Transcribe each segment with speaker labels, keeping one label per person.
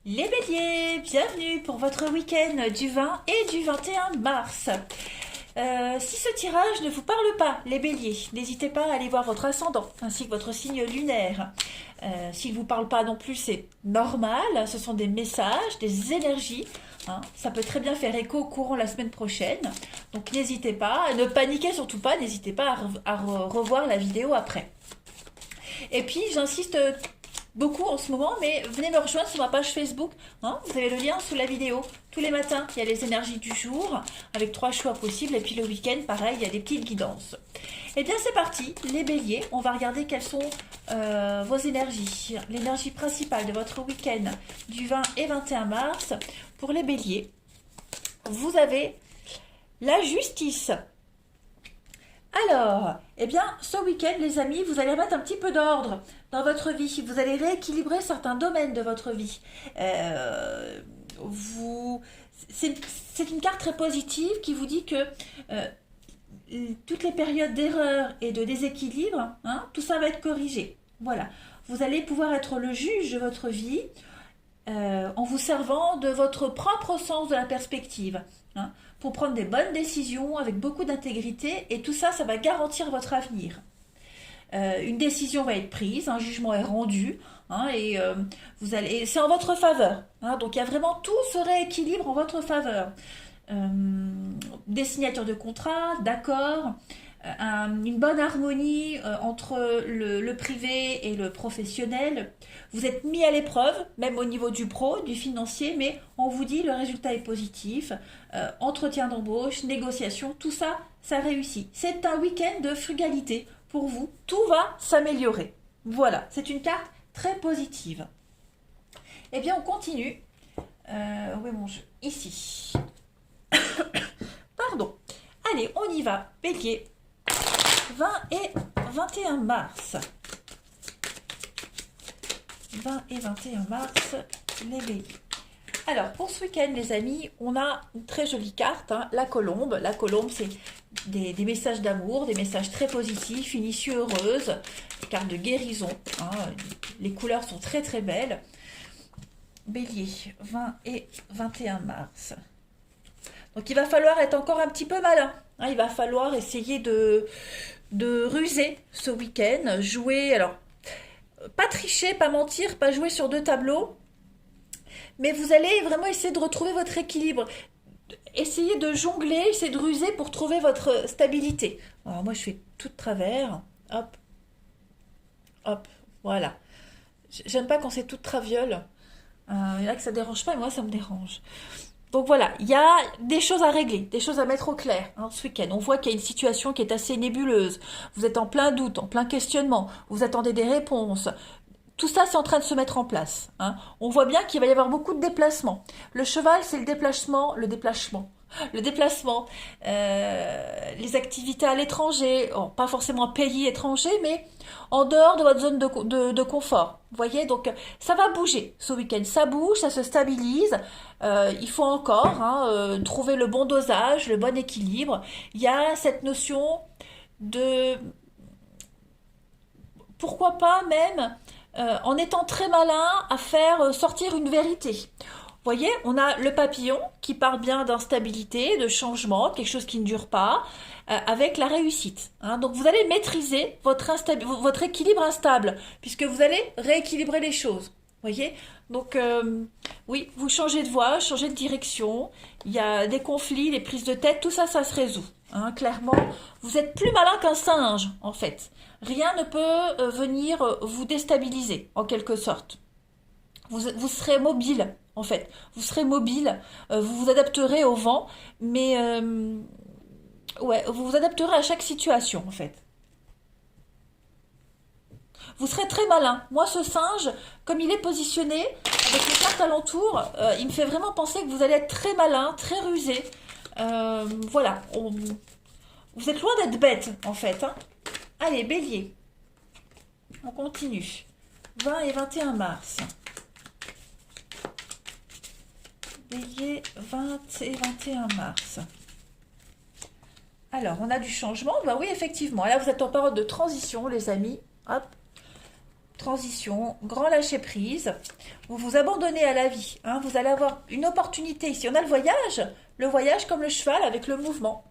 Speaker 1: Les béliers, bienvenue pour votre week-end du 20 et du 21 mars. Si ce tirage ne vous parle pas, les béliers, n'hésitez pas à aller voir votre ascendant ainsi que votre signe lunaire. S'il ne vous parle pas non plus, c'est normal, ce sont des messages, des énergies. Ça peut très bien faire écho au courant la semaine prochaine. Donc n'hésitez pas, ne paniquez surtout pas, n'hésitez pas à revoir la vidéo après. Et puis j'insiste beaucoup en ce moment, mais venez me rejoindre sur ma page Facebook. Vous avez le lien sous la vidéo. Tous les matins, il y a les énergies du jour, avec 3 choix possibles. Et puis le week-end, pareil, il y a des petites guidances. Et bien c'est parti, les béliers. On va regarder quelles sont vos énergies. L'énergie principale de votre week-end du 20 et 21 mars. Pour les béliers, vous avez la justice. Alors, eh bien, ce week-end, les amis, vous allez mettre un petit peu d'ordre dans votre vie. Vous allez rééquilibrer certains domaines de votre vie. C'est une carte très positive qui vous dit que toutes les périodes d'erreur et de déséquilibre, tout ça va être corrigé. Voilà. Vous allez pouvoir être le juge de votre vie en vous servant de votre propre sens de la perspective. Pour prendre des bonnes décisions avec beaucoup d'intégrité, et tout ça, ça va garantir votre avenir. Une décision va être prise, un jugement est rendu, et c'est en votre faveur. Donc il y a vraiment tout se rééquilibre en votre faveur. Des signatures de contrats, d'accords, une bonne harmonie entre le privé et le professionnel. Vous êtes mis à l'épreuve, même au niveau du pro, du financier, mais on vous dit le résultat est positif. Entretien d'embauche, négociation, tout ça, ça réussit. C'est un week-end de frugalité pour vous. Tout va s'améliorer. Voilà, c'est une carte très positive. Eh bien, on continue. Où est mon jeu? Ici. Pardon. Allez, on y va. Bélier. 20 et 21 mars. 20 et 21 mars, les béliers. Alors, pour ce week-end, les amis, on a une très jolie carte, la colombe. La colombe, c'est des messages d'amour, des messages très positifs, une issue heureuse, des cartes de guérison. Les couleurs sont très très belles. Bélier, 20 et 21 mars. Donc, il va falloir être encore un petit peu malin. Il va falloir essayer de ruser ce week-end, jouer, alors, pas tricher, pas mentir, pas jouer sur 2 tableaux, mais vous allez vraiment essayer de retrouver votre équilibre. Essayez de jongler, essayez de ruser pour trouver votre stabilité. Alors moi, je fais tout de travers. Hop. Hop. Voilà. J'aime pas quand c'est tout de traviole. Il y en a que ça dérange pas, mais moi, ça me dérange. Donc voilà, il y a des choses à régler, des choses à mettre au clair ce week-end. On voit qu'il y a une situation qui est assez nébuleuse. Vous êtes en plein doute, en plein questionnement. Vous attendez des réponses. Tout ça, c'est en train de se mettre en place. On voit bien qu'il va y avoir beaucoup de déplacements. Le cheval, c'est le déplacement. Les activités à l'étranger, pas forcément un pays étranger, mais en dehors de votre zone de confort. Vous voyez, donc ça va bouger ce week-end. Ça bouge, ça se stabilise. Il faut encore trouver le bon dosage, le bon équilibre. Il y a cette notion de... Pourquoi pas même, en étant très malin, à faire sortir une vérité. Vous voyez, on a le papillon qui parle bien d'instabilité, de changement, quelque chose qui ne dure pas, avec la réussite. Donc vous allez maîtriser votre équilibre instable, puisque vous allez rééquilibrer les choses. Vous voyez, donc oui, vous changez de voie, changez de direction, il y a des conflits, des prises de tête, tout ça, ça se résout. Clairement, vous êtes plus malin qu'un singe, en fait. Rien ne peut venir vous déstabiliser, en quelque sorte. Vous serez mobile, en fait. Vous serez mobile, vous vous adapterez au vent, mais vous vous adapterez à chaque situation, en fait. Vous serez très malin. Moi, ce singe, comme il est positionné, avec les cartes alentour, il me fait vraiment penser que vous allez être très malin, très rusé. Voilà. Vous êtes loin d'être bête, en fait. Allez, bélier. On continue. 20 et 21 mars. Bélier, 20 et 21 mars. Alors, on a du changement. Oui, effectivement. Là, vous êtes en période de transition, les amis. Hop. transition, grand lâcher prise. Vous vous abandonnez à la vie. Hein, vous allez avoir une opportunité ici. On a le voyage comme le cheval avec le mouvement.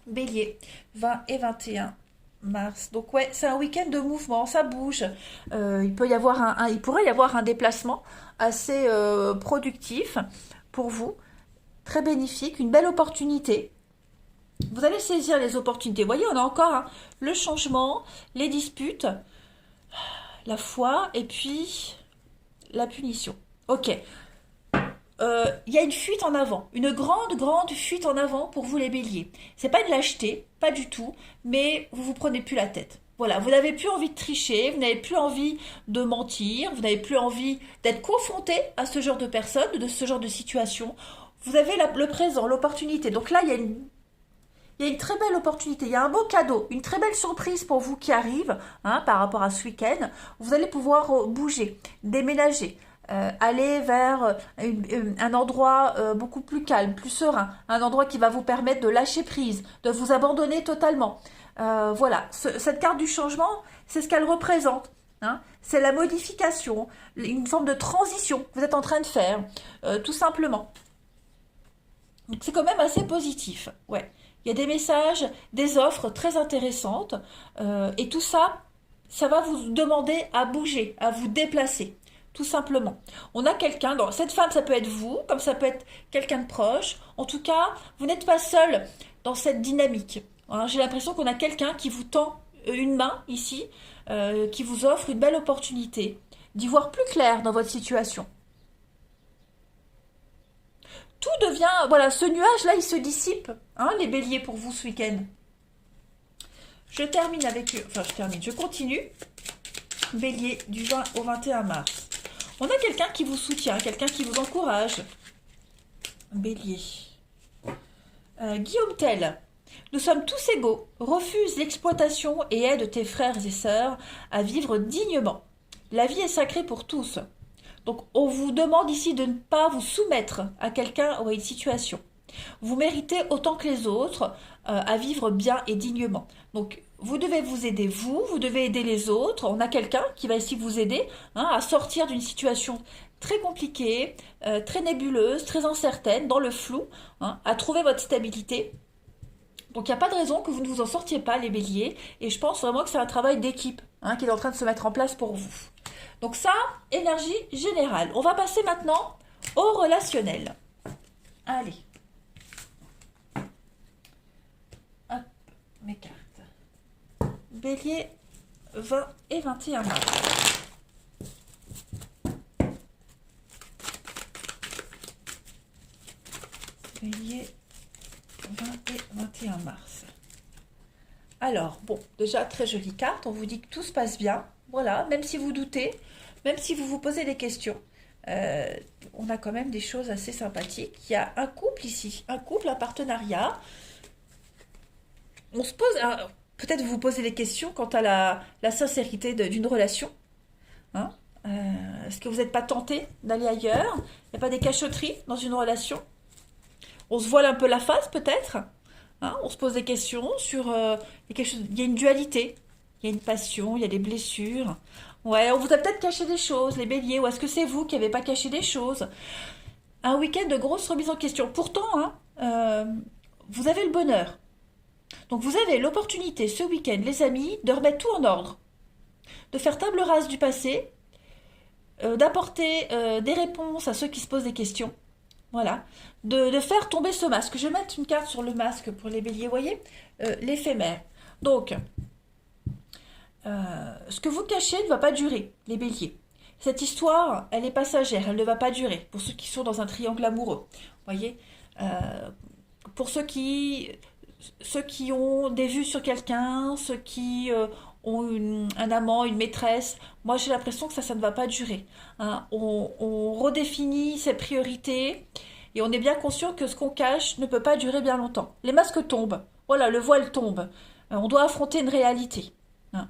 Speaker 1: Bélier, 20 et 21 mars. Donc ouais, c'est un week-end de mouvement, ça bouge. Il pourrait y avoir un déplacement assez productif pour vous, très bénéfique, une belle opportunité. Vous allez saisir les opportunités. Vous voyez, on a encore hein, le changement, les disputes, la foi et puis la punition. Ok. Il y a une fuite en avant, une grande fuite en avant pour vous les béliers. C'est pas de lâcheté, pas du tout, mais vous vous prenez plus la tête. Voilà, vous n'avez plus envie de tricher, vous n'avez plus envie de mentir, vous n'avez plus envie d'être confronté à ce genre de personnes, de ce genre de situation. Vous avez le présent, l'opportunité. Donc là, il y a une très belle opportunité, il y a un beau cadeau, une très belle surprise pour vous qui arrive hein, par rapport à ce week-end. Vous allez pouvoir bouger, déménager. Aller vers un endroit beaucoup plus calme, plus serein, un endroit qui va vous permettre de lâcher prise, de vous abandonner totalement. Voilà, cette carte du changement, c'est ce qu'elle représente. Hein. C'est la modification, une forme de transition que vous êtes en train de faire, tout simplement. Donc c'est quand même assez positif. Ouais. Il y a des messages, des offres très intéressantes, et tout ça, ça va vous demander à bouger, à vous déplacer. Tout simplement. On a quelqu'un, cette femme, ça peut être vous, comme ça peut être quelqu'un de proche. En tout cas, vous n'êtes pas seul dans cette dynamique. Hein, j'ai l'impression qu'on a quelqu'un qui vous tend une main ici, qui vous offre une belle opportunité d'y voir plus clair dans votre situation. Tout devient, voilà, ce nuage-là, il se dissipe, hein, les béliers pour vous ce week-end. Je continue. Bélier, du 20 au 21 mars. On a quelqu'un qui vous soutient, quelqu'un qui vous encourage. Bélier. Guillaume Tell. Nous sommes tous égaux. Refuse l'exploitation et aide tes frères et sœurs à vivre dignement. La vie est sacrée pour tous. Donc, on vous demande ici de ne pas vous soumettre à quelqu'un ou à une situation. Vous méritez autant que les autres à vivre bien et dignement. Donc, vous devez vous aider vous devez aider les autres. On a quelqu'un qui va ici vous aider hein, à sortir d'une situation très compliquée, très nébuleuse, très incertaine, dans le flou, hein, à trouver votre stabilité. Donc, il n'y a pas de raison que vous ne vous en sortiez pas, les béliers. Et je pense vraiment que c'est un travail d'équipe hein, qui est en train de se mettre en place pour vous. Donc ça, énergie générale. On va passer maintenant au relationnel. Allez. Hop, mes cartes. Bélier, 20 et 21 mars. Bélier, 20 et 21 mars. Alors, bon, déjà, très jolie carte. On vous dit que tout se passe bien. Voilà, même si vous doutez, même si vous vous posez des questions, on a quand même des choses assez sympathiques. Il y a un couple ici, un couple, un partenariat. On se pose... Peut-être vous vous posez des questions quant à la sincérité d'une relation. Hein est-ce que vous n'êtes pas tenté d'aller ailleurs? Il n'y a pas des cachotteries dans une relation? On se voile un peu la face peut-être hein. On se pose des questions sur... il y a une dualité, il y a une passion, il y a des blessures. Ouais, on vous a peut-être caché des choses, les béliers, ou est-ce que c'est vous qui n'avez pas caché des choses? Un week-end de grosse remise en question. Pourtant, hein, vous avez le bonheur. Donc vous avez l'opportunité ce week-end, les amis, de remettre tout en ordre, de faire table rase du passé, d'apporter des réponses à ceux qui se posent des questions, voilà, de faire tomber ce masque. Je vais mettre une carte sur le masque pour les béliers, vous voyez, l'éphémère. Donc, ce que vous cachez ne va pas durer, les béliers. Cette histoire, elle est passagère, elle ne va pas durer, pour ceux qui sont dans un triangle amoureux, vous voyez, pour ceux qui ont des vues sur quelqu'un, ceux qui ont un amant, une maîtresse, moi j'ai l'impression que ça ne va pas durer. Hein. On redéfinit ses priorités et on est bien conscient que ce qu'on cache ne peut pas durer bien longtemps. Les masques tombent, voilà, le voile tombe. On doit affronter une réalité. Hein.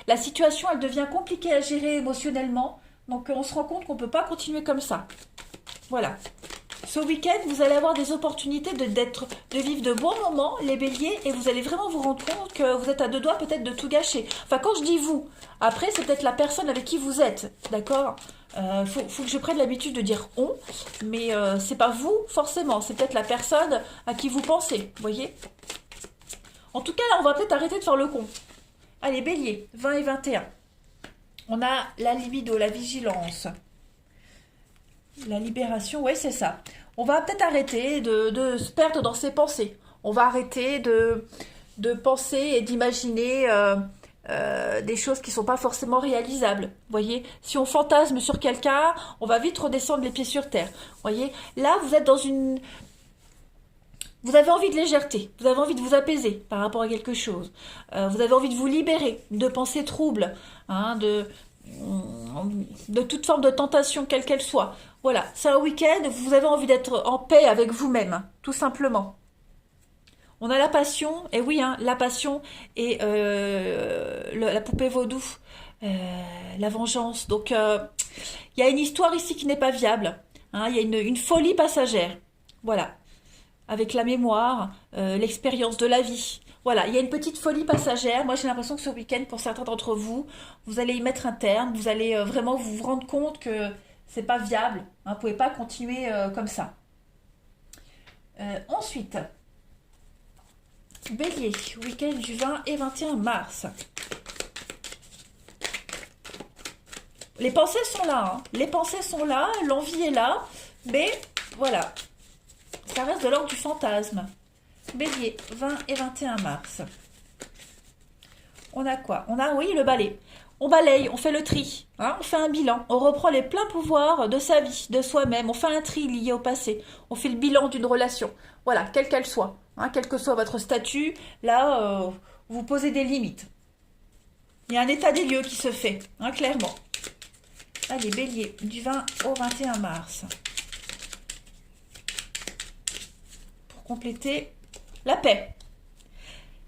Speaker 1: La situation, elle devient compliquée à gérer émotionnellement, donc on se rend compte qu'on ne peut pas continuer comme ça. Voilà. ce week-end, vous allez avoir des opportunités de vivre de bons moments, les béliers, et vous allez vraiment vous rendre compte que vous êtes à deux doigts peut-être de tout gâcher. Enfin, quand je dis vous, après, c'est peut-être la personne avec qui vous êtes, d'accord? Faut que je prenne l'habitude de dire on, mais c'est pas vous forcément, c'est peut-être la personne à qui vous pensez, vous voyez? En tout cas, là, on va peut-être arrêter de faire le con. Allez, bélier, 20 et 21. On a la libido, la vigilance. La libération, ouais, c'est ça. On va peut-être arrêter de se perdre dans ses pensées. On va arrêter de penser et d'imaginer des choses qui ne sont pas forcément réalisables. Vous voyez, si on fantasme sur quelqu'un, on va vite redescendre les pieds sur terre. Vous voyez, là, vous êtes dans une... Vous avez envie de légèreté, vous avez envie de vous apaiser par rapport à quelque chose. Vous avez envie de vous libérer de pensées troubles, hein, de toute forme de tentation, quelle qu'elle soit. Voilà, c'est un week-end, vous avez envie d'être en paix avec vous-même, tout simplement. On a la passion, et oui, hein, la passion et la poupée vaudou, la vengeance. Donc, il y a une histoire ici qui n'est pas viable. Hein, il y a une folie passagère. Voilà. Avec la mémoire, l'expérience de la vie. Voilà, il y a une petite folie passagère. Moi, j'ai l'impression que ce week-end, pour certains d'entre vous, vous allez y mettre un terme. Vous allez vraiment vous rendre compte que c'est pas viable. Hein, vous pouvez pas continuer comme ça. Ensuite, bélier, week-end du 20 et 21 mars. Les pensées sont là. Hein. Les pensées sont là, l'envie est là. Mais voilà. Ça reste de l'ordre du fantasme. Bélier, 20 et 21 mars. On a quoi? On a, oui, le balai. On balaye, on fait le tri, hein, on fait un bilan, on reprend les pleins pouvoirs de sa vie, de soi-même, on fait un tri lié au passé, on fait le bilan d'une relation, voilà, quelle qu'elle soit, hein, quel que soit votre statut, là, vous posez des limites. Il y a un état des lieux qui se fait, hein, clairement. Allez, bélier, du 20 au 21 mars. Compléter la paix.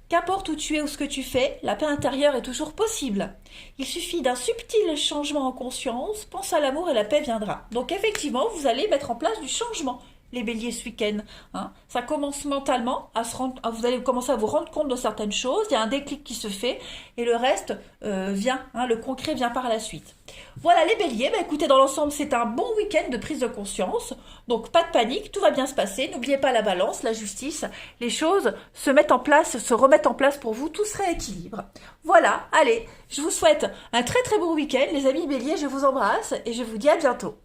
Speaker 1: Qu'importe où tu es ou ce que tu fais, la paix intérieure est toujours possible. Il suffit d'un subtil changement en conscience, pense à l'amour et la paix viendra. Donc effectivement, vous allez mettre en place du changement, les béliers, ce week-end. Hein. Ça commence mentalement, vous allez commencer à vous rendre compte de certaines choses, il y a un déclic qui se fait, et le reste vient, hein, le concret vient par la suite. Voilà les béliers, bah, écoutez, dans l'ensemble, c'est un bon week-end de prise de conscience, donc pas de panique, tout va bien se passer, n'oubliez pas la balance, la justice, les choses se mettent en place, se remettent en place pour vous, tout se rééquilibre. Voilà, allez, je vous souhaite un très très bon week-end, les amis béliers, je vous embrasse, et je vous dis à bientôt.